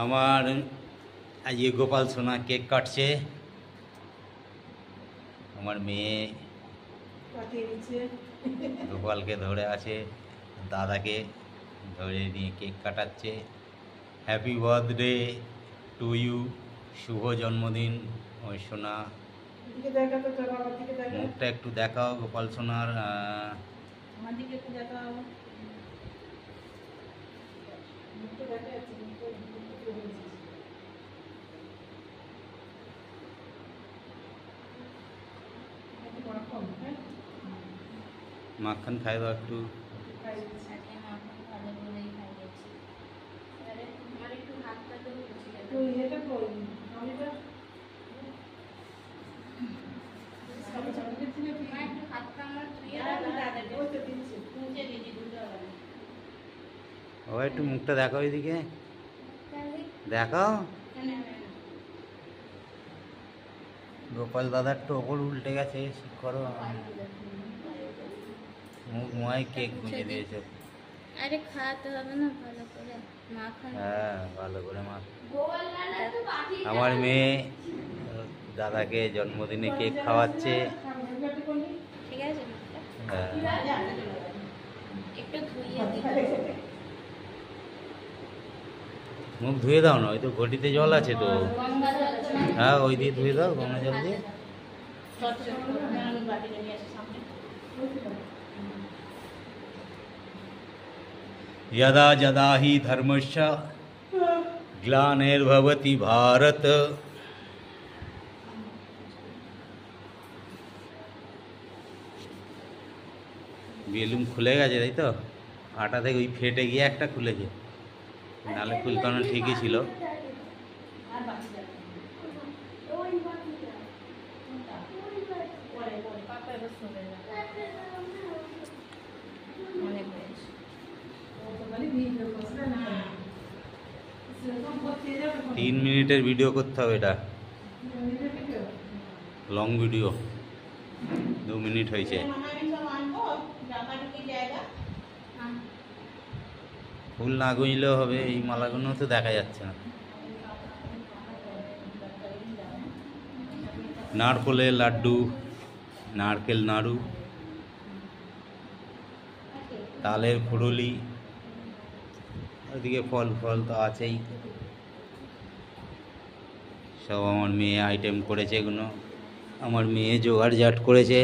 আমার আজকে গোপাল সোনা কেক কাটছে। আমার মেয়ে গোপালকে ধরে আছে, দাদাকে ধরে নিয়ে কেক কাটাচ্ছে। হ্যাপি বার্থডে টু ইউ, শুভ জন্মদিন ওই সোনা। মুখটা একটু দেখাও গোপাল সোনার। মাখন খাই দাও একটু। ও একটু মুখটা দেখাও, এদিকে দেখাও। গোপাল দাদার তো ওপর উল্টে গেছে, করো। মুখ ময় কেক গুঁজে দিয়েছে। আরে খাওয়াতে হবে না, ভালো করে মাখন। হ্যাঁ, ভালো করে মাখ। আমার মেয়ে দাদাকে জন্মদিনে কেক খাওয়াচ্ছে। ঠিক আছে, হ্যাঁ, একটু ধুইয়ে দিই। মুখ ধুয়ে দাও না, ওই তো ঘটিতে জল আছে তো। হ্যাঁ, ওই দিয়ে ধুয়ে দাও, গঙ্গা জল দিয়ে। यदा यदा हि धर्मस्य ग्लानिर्भवति भारत। বেলুন খুলে গেছে, তাই তো? আটা থেকে ওই ফেটে গিয়ে একটা খুলেছে, নাহলে খুলকানো ঠিকই ছিল। তিন মিনিটের ভিডিও করতে হবে, এটা লং ভিডিও। 2 মিনিট হয়েছে। ফুল না গুঁজলেও হবে, এই মালাগুলো তো দেখা যাচ্ছে না। নারকেলের লাড্ডু, নারকেল নাড়ু, তালের ফুরুলি, ওইদিকে ফল ফল তো আছেই। সব আমার মেয়ে আইটেম করেছে, এগুলো আমার মেয়ে জোগাড় জাট করেছে।